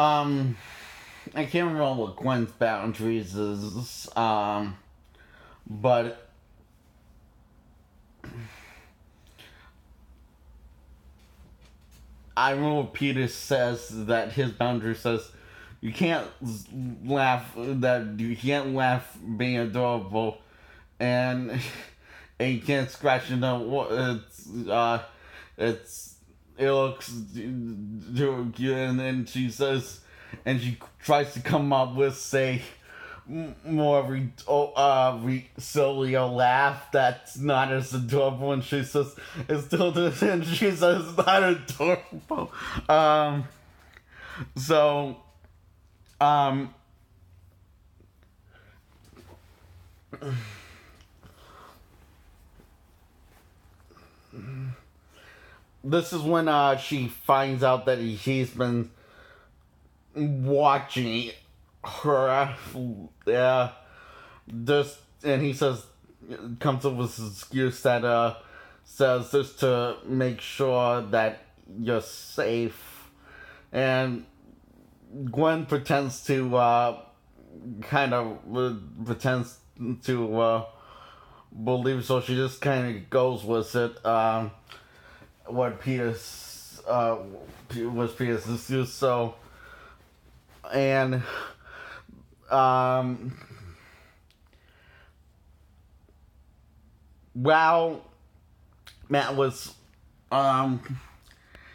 I can't remember what Gwen's boundaries is, but I remember Peter says that his boundary says you can't laugh being adorable, and and you can't scratch it up. It's it looks good, and then she says, and she tries to come up with say more silly laugh that's not as adorable, and she says it's still this, and she says it's not adorable. So um this is when she finds out that he's been watching her. Just, and he says, comes up with this excuse that says just to make sure that you're safe, and Gwen pretends to pretends to believe, so she just kind of goes with it. What Peter's was Peter's excuse. So, and while Matt was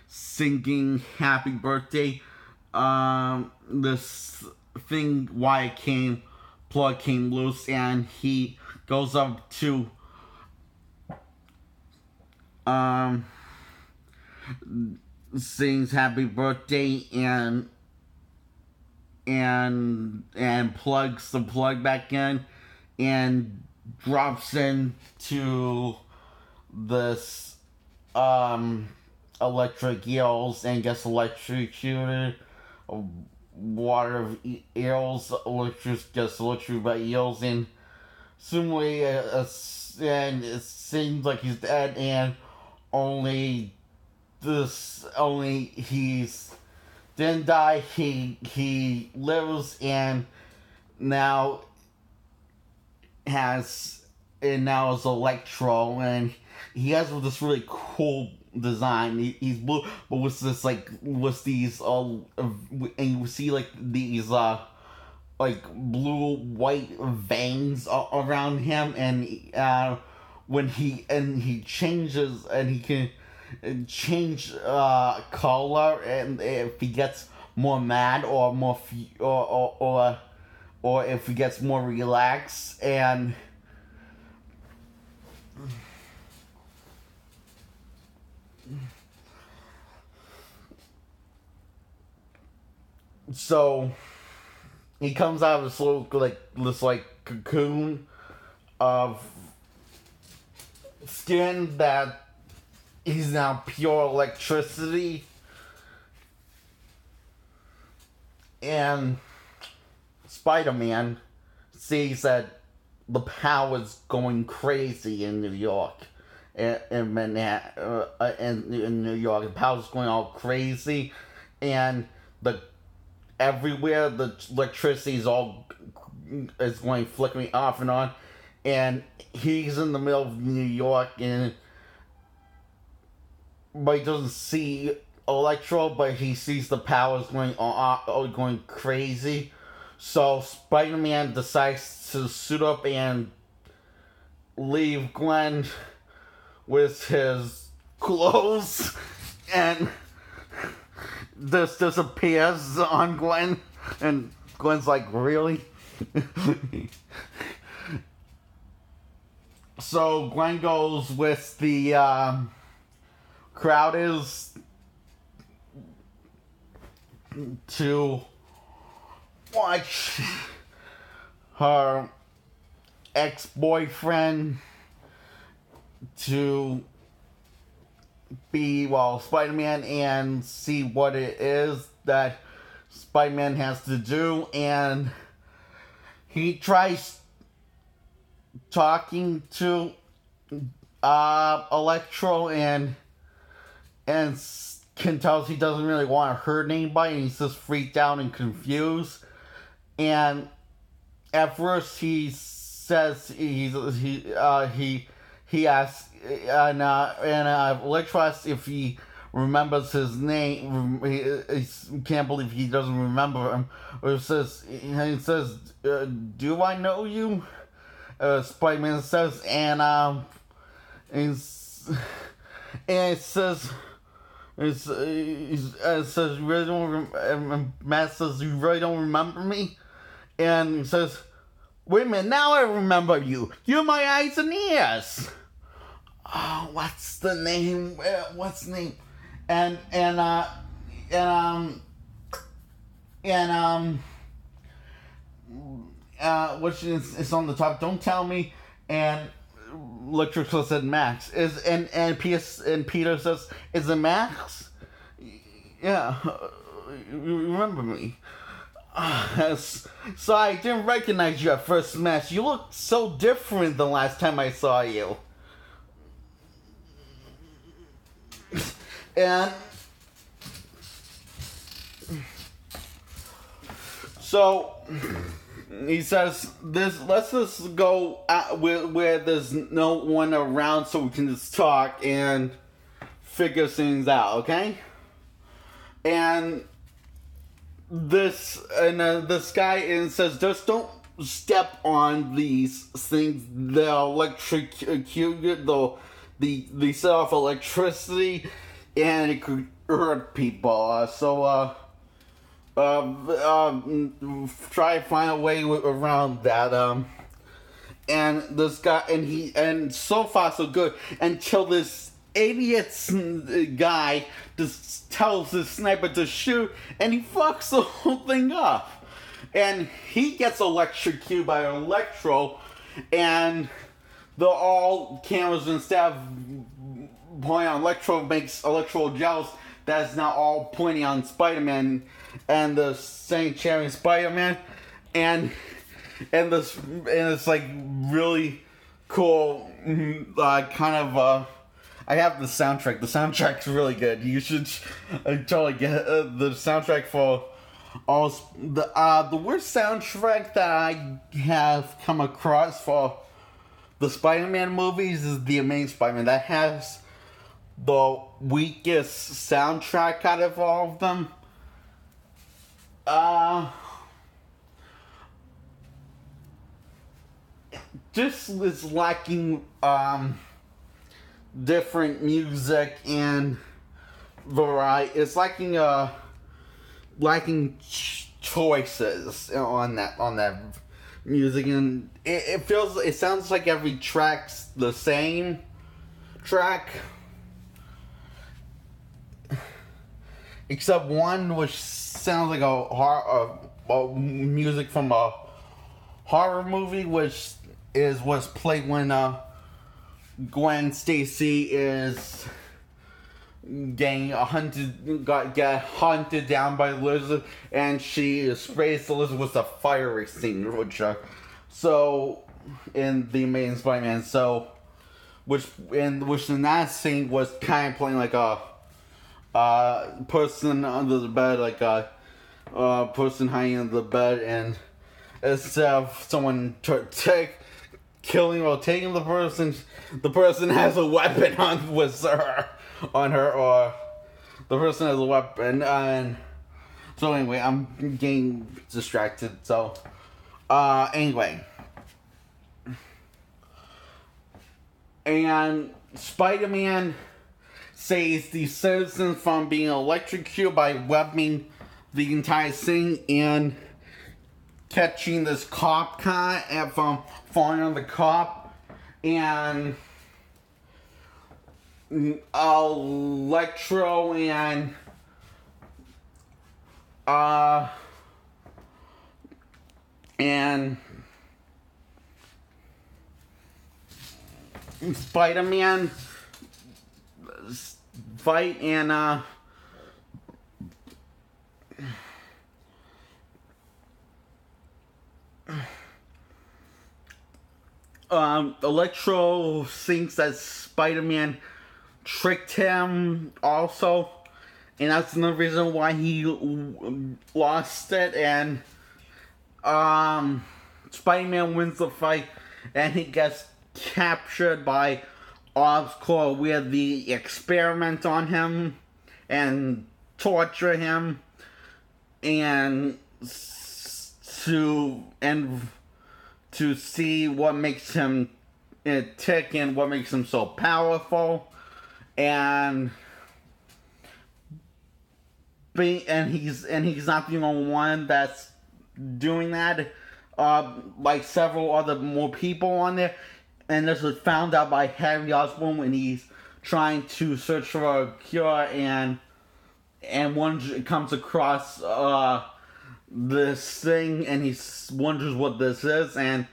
singing "Happy Birthday," this thing plug came loose, and he goes up to sings "Happy Birthday" and plugs the plug back in and drops into this electric eels and gets electrocuted. Water eels gets electrocuted by eels, and assumably and it seems like he's dead, and only he's didn't die, he lives, and now is Electro, and he has this really cool design. He's blue, but with these and you see like these like blue white veins around him, and when he changes, and he can change color, and if he gets more mad or more or if he gets more relaxed, and so he comes out of this little this cocoon of skin that he's now pure electricity, and Spider-Man sees that the power's going crazy in New York, in Manhattan, in New York. The power's going all crazy, and everywhere the electricity is going flickering off and on, and he's in the middle of New York, but he doesn't see Electro, but he sees the powers going crazy. So Spider-Man decides to suit up and leave Gwen with his clothes, and this disappears on Gwen, and Gwen's like, really? So Gwen goes with the Crowders to watch her ex-boyfriend to be, Spider-Man, and see what it is that Spider-Man has to do, and he tries talking to Electro, and can tell he doesn't really want to hurt anybody, and he's just freaked out and confused. And at first he says he asks and Electro asks if he remembers his name. He can't believe he doesn't remember him. Or he says, "Do I know you?" Spider-Man says, and it says. It says, "You really don't Matt says, "You really don't remember me?" And he says, "Wait a minute, now I remember you. You're my eyes and ears." Oh, what's the name? What's the name? Which is it's on the top. Don't tell me. And Electrical said Max is and Peter says, "Is it Max?" Yeah, you remember me. So I didn't recognize you at first, Max. You look so different the last time I saw you. And so he says, let's just go out where there's no one around so we can just talk and figure things out, okay?" And this guy says, "Just don't step on these things. They'll electrocute, they set off electricity, and it could hurt people. Try to find a way around that." And this guy, and so far so good, until this idiot guy just tells the sniper to shoot, and he fucks the whole thing up. And he gets electrocuted by Electro, and all cameras, instead of pointing on Electro, makes Electro jealous. That's now all pointing on Spider-Man and the same cheering Spider-Man, and it's like really cool, kind of. I have the soundtrack. The soundtrack's really good. You should totally get the soundtrack for all the worst soundtrack that I have come across for the Spider-Man movies is the Amazing Spider-Man. That has the weakest soundtrack out of all of them. Just is lacking different music and variety. It's lacking choices on that music, and it sounds like every track's the same track, except one which sounds like a music from a horror movie, which was played when Gwen Stacy is getting get hunted down by the lizard, and she sprays the lizard with a fire extinguisher. So in the Amazing Spider-Man, which in that scene was kind of playing like a person under the bed, like a person hiding under the bed, and instead of someone killing or taking the person has a weapon on her, or the person has a weapon. And so anyway, I'm getting distracted. So anyway, and Spider-Man saves the citizens from being electrocuted by webbing the entire thing and catching this cop car from falling on the cop, and Electro and Spider-Man fight, and Electro thinks that Spider-Man tricked him also, and that's another reason why he lost it. And Spider-Man wins the fight, and he gets captured by Oscorp, where they experiment on him and torture him, and to see what makes him tick and what makes him so powerful, and he's not the only one that's doing that. Like several other more people on there, and this was found out by Harry Osborn when he's trying to search for a cure, and one comes across this thing, and he wonders what this is, and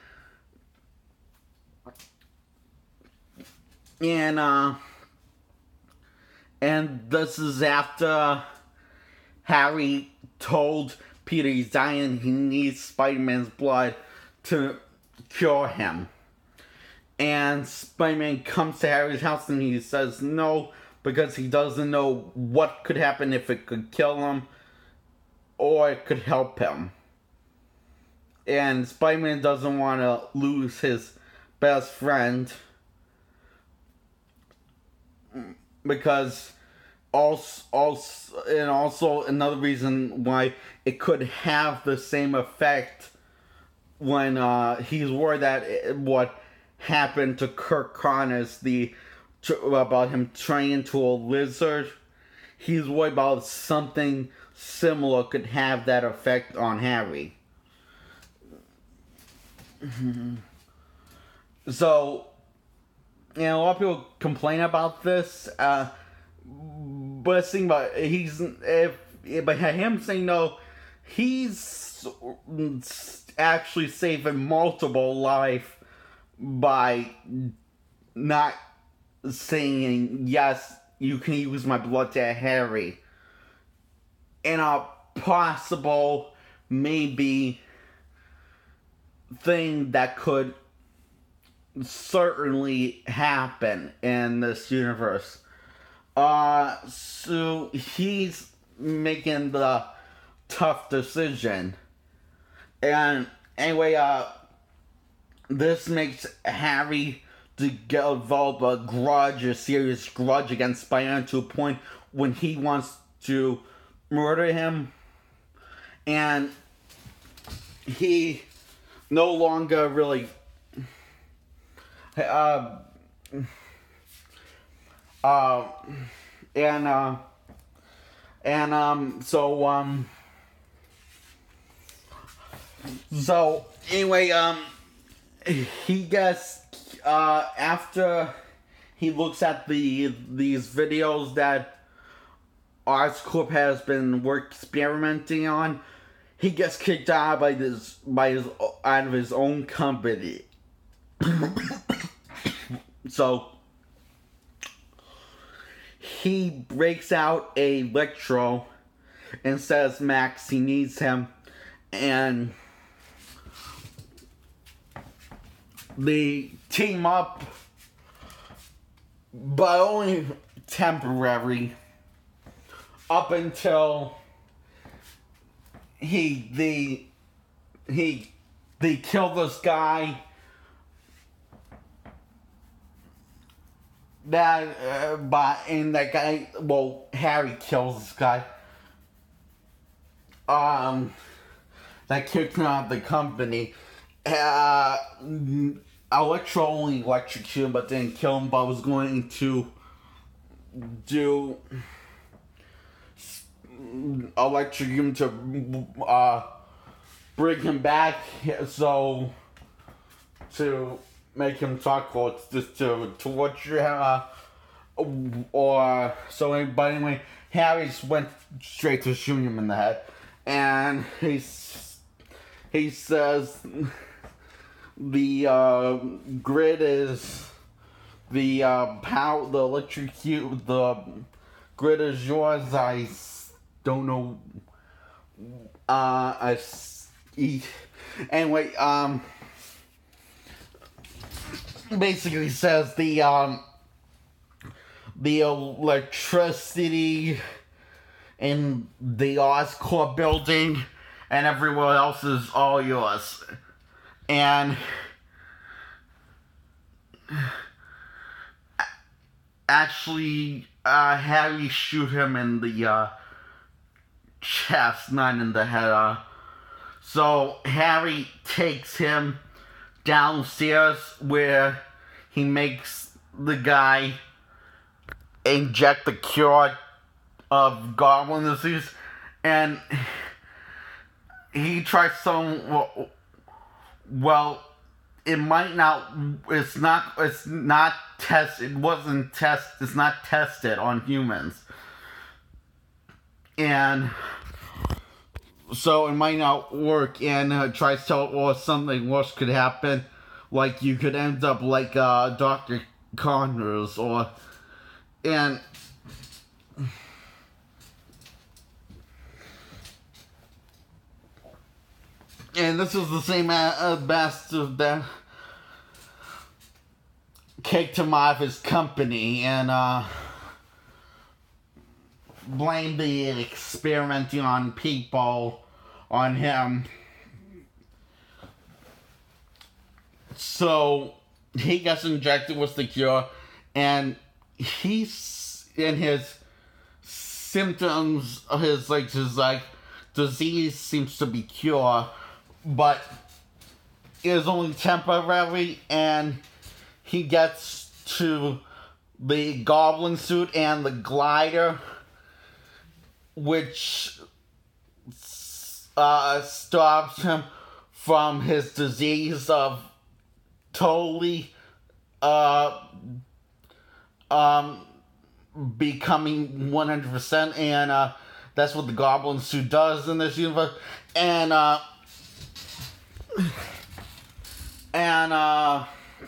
this is after Harry told Peter he's dying, he needs Spider-Man's blood to cure him. And Spider-Man comes to Harry's house and he says no, because he doesn't know what could happen, if it could kill him or it could help him. And Spider-Man doesn't want to lose his best friend, because also another reason why it could have the same effect when he's worried that what happened to Kirk Connors, about him turning into a lizard. He's worried about something similar could have that effect on Harry. So, a lot of people complain about this. But the thing about but him saying no, he's actually saving multiple lives by not saying yes, you can use my blood to Harry. In a possible, maybe, thing that could certainly happen in this universe. So he's making the tough decision. And anyway, this makes Harry to develop a serious grudge against Spider-Man, to a point when he wants to murder him. And he no longer really so anyway, he gets, after he looks at these videos that Oscorp has been experimenting on, he gets kicked out out of his own company. So he breaks out Electro and says Max he needs him, and they team up, but only temporary, up until they kill this guy Harry kills this guy that kicked him out of the company. Electro only electrocuted him but didn't kill him, but was going to electrocute him to bring him back, so to make him talk, or just to torture him, but anyway, Harry went straight to shooting him in the head, and he says the grid is the grid is yours. I don't know. Anyway, basically says the electricity in the Oscorp building, and everywhere else is all yours. And actually, Harry shoot him in the chest, not in the head. So Harry takes him downstairs where he makes the guy inject the cure of goblin disease, and he tries some. Well, it might not. It's not. It's not test. It wasn't test. It's not tested on humans, and so it might not work. And tries to tell, or something worse could happen, like you could end up like Dr. Connors, or and. And this is the same bastard that kicked him out of his company and blamed the experimenting on people on him. So he gets injected with the cure, and he's in his symptoms, his disease seems to be cured. But it is only temporary, and he gets to the goblin suit and the glider, which stops him from his disease of totally becoming 100%, and that's what the goblin suit does in this universe. And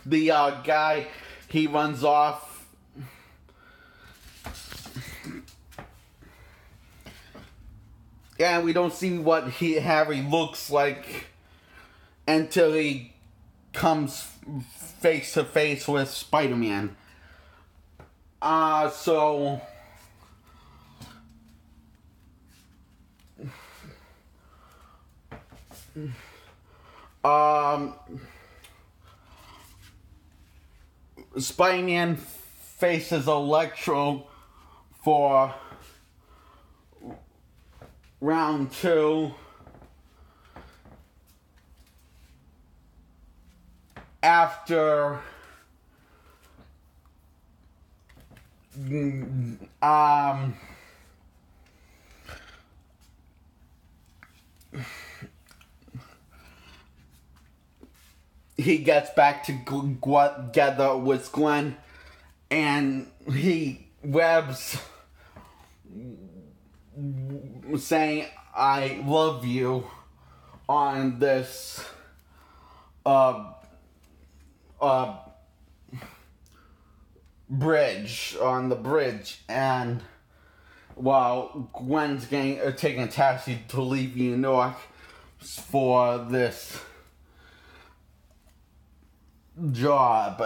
the guy, he runs off. And we don't see what Harry looks like until he comes face to face with Spider-Man. So Spider-Man faces Electro for round 2 after he gets back together with Gwen, and he webs saying "I love you" on this bridge, on the bridge, and while Gwen's taking a taxi to leave New York for this job,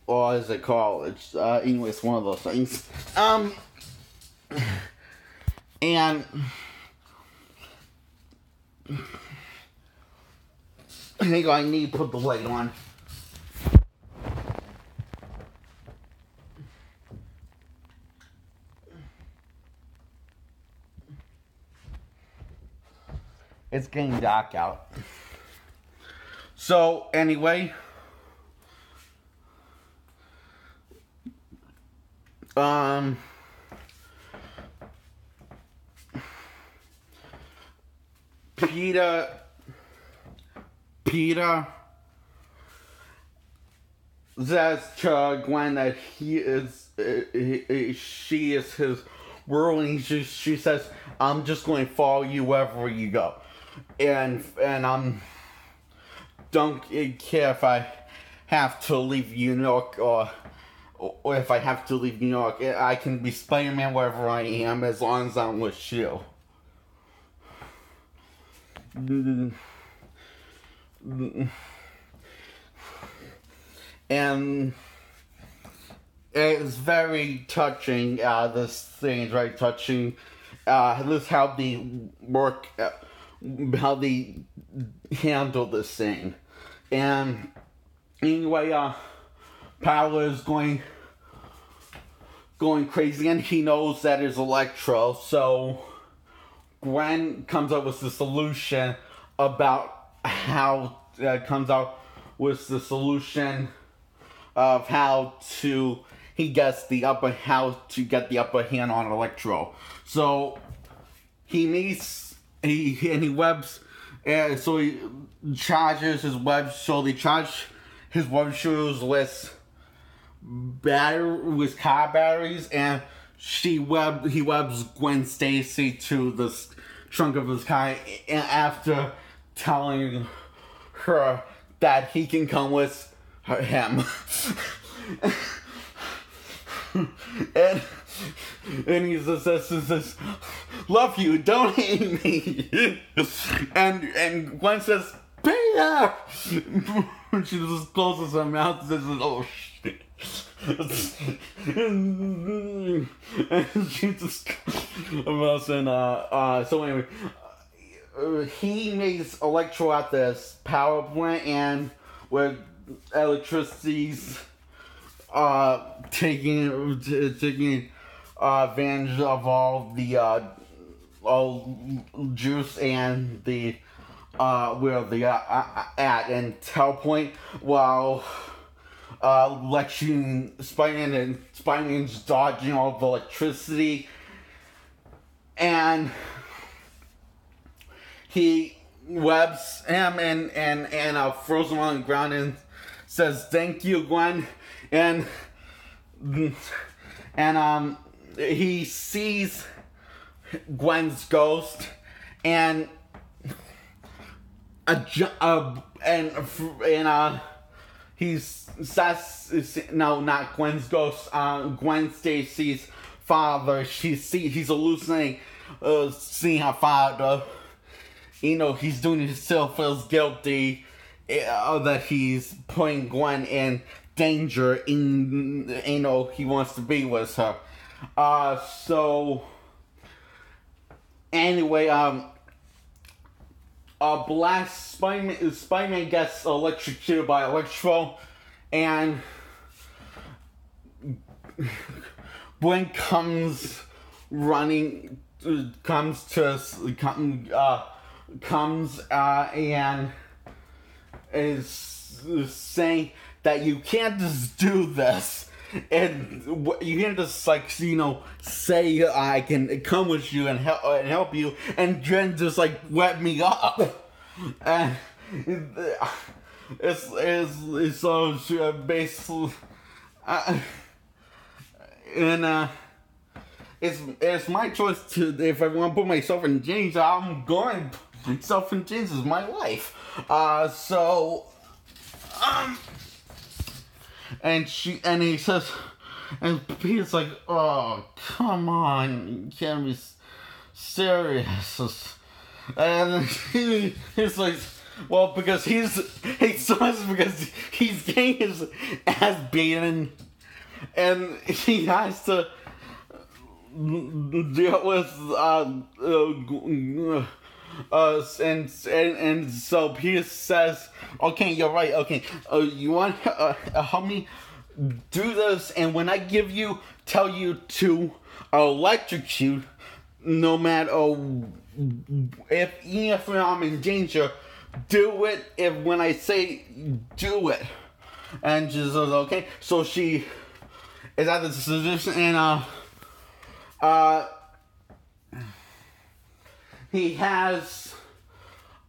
or is it college? Anyway, it's one of those things. And hang on, I need to put the light on. It's getting dark out. So, anyway, Peter says to Gwen that she is his world, and she says, "I'm just going to follow you wherever you go," and don't care if I have to leave New York or if I have to leave New York. I can be Spider-Man wherever I am as long as I'm with you. And it's very touching. This thing is very touching. This is how they work, how they handle this thing. And anyway, Paolo is going crazy, and he knows that it's Electro. So Gwen comes up with the solution about how comes out with the solution of how to how to get the upper hand on Electro. So he webs, so he charges his web. So they charge his web shoes with car batteries, and he webs Gwen Stacy to the trunk of his car, and after telling her that he can come with him. and he says, "Love you, don't hate me." and Gwen says, "Peter!" She just closes her mouth and says, "Oh shit." And she just so anyway, he makes Electro at this power plant, and where electricity's taking advantage of all the all juice and the where they are at and Tell Point, while Spider-Man's dodging all the electricity, and he webs him and throws him on the ground and says, "Thank you, Gwen," and he sees Gwen's ghost, and he says, no, not Gwen's ghost, Gwen Stacy's father. He's hallucinating, seeing her father. He's doing it, still feels guilty that he's putting Gwen in danger. He wants to be with her. So anyway, Spider-Man gets electrocuted by Electro, and Gwen comes and is saying that you can't just do this, and you can't just say I can come with you and help you, and then just wet me up, and it's so basically, and it's my choice to, if I want to put myself in danger, I'm going to put myself in danger. Is my life. And he says, and Peter's like, "Oh, come on, you can't be serious." And he's like, well, because he's getting his ass beaten, and he has to deal with and so Peter says, "Okay, you're right. Okay, you want help me do this, and when I tell you to electrocute, no matter even if I'm in danger, do it. When I say do it." And she says, "Okay." So she is at the position, and he has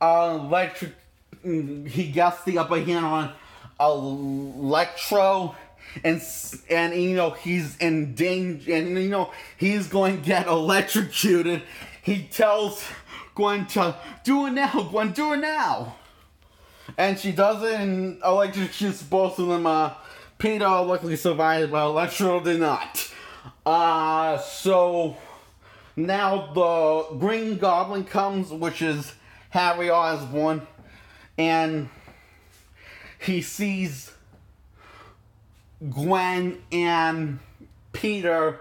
electric. He gets the upper hand on Electro, and he's in danger, and he's going to get electrocuted. He tells Gwen to do it now. Gwen, do it now. And she does it, and electrocutes both of them. Peter luckily survived, but Electro did not. So now the Green Goblin comes, which is Harry Osborn, and he sees Gwen and Peter,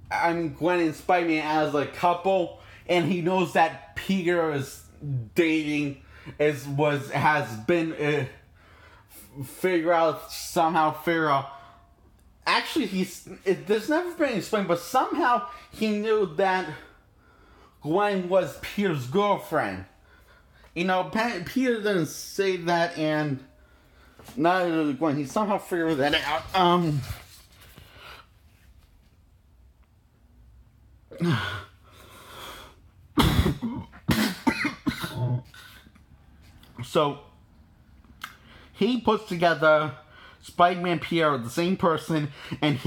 Gwen and Spider-Man as a couple, and he knows that Peter is dating, has been figure out. Actually, there's never been explained, but somehow he knew that Gwen was Peter's girlfriend. Peter didn't say that, and neither did Gwen. He somehow figured that out. So he puts together Spider-Man Peter, the same person, and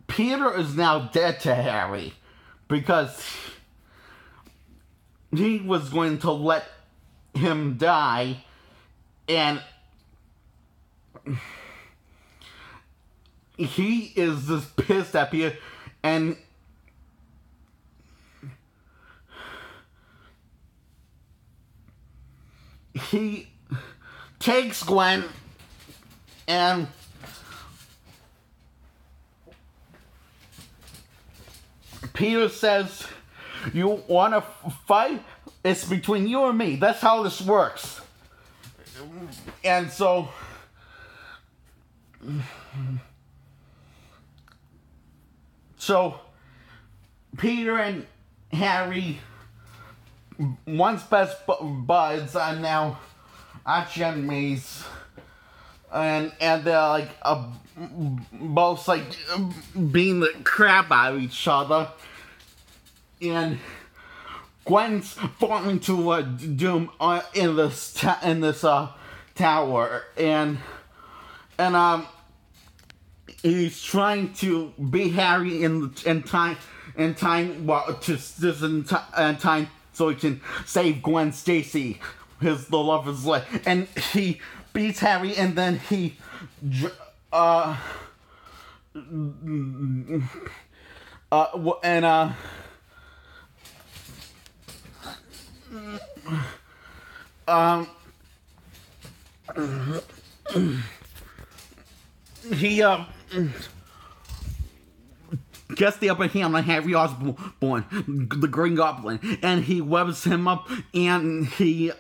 Peter is now dead to Harry because he was going to let him die, and he is just pissed at Peter, and he takes Gwen and Peter says, "You want to fight? It's between you and me. That's how this works." And so Peter and Harry, once best buds, are now arch enemies, and they're like both like beating the crap out of each other, and Gwen's falling to doom in this tower, and he's trying to beat Harry in time so he can save Gwen Stacy, the love of his life, and he beats Harry, and then he he gets the upper hand on Harry Osborn, the Green Goblin, and he webs him up, and he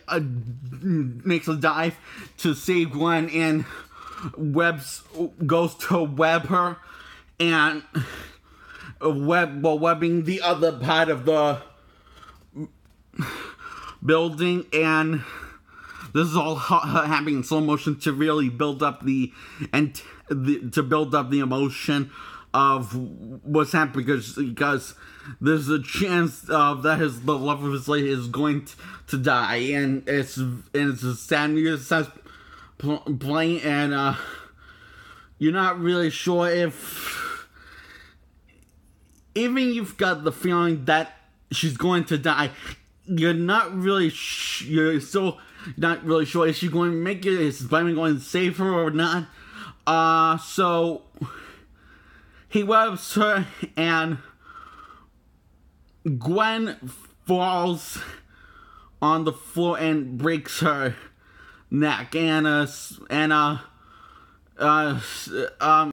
makes a dive to save Gwen, and goes to web her, and webbing the other part of the building, and this is all happening in slow motion to really build up the emotion of what's happening, because there's a chance that the love of his life is going to die, and it's a sad music playing, and you're not really sure if, even you've got the feeling that she's going to die, you're still not really sure, is she going to make it, is Spider-Man going to save her or not. So he webs her, and Gwen falls on the floor and breaks her neck, and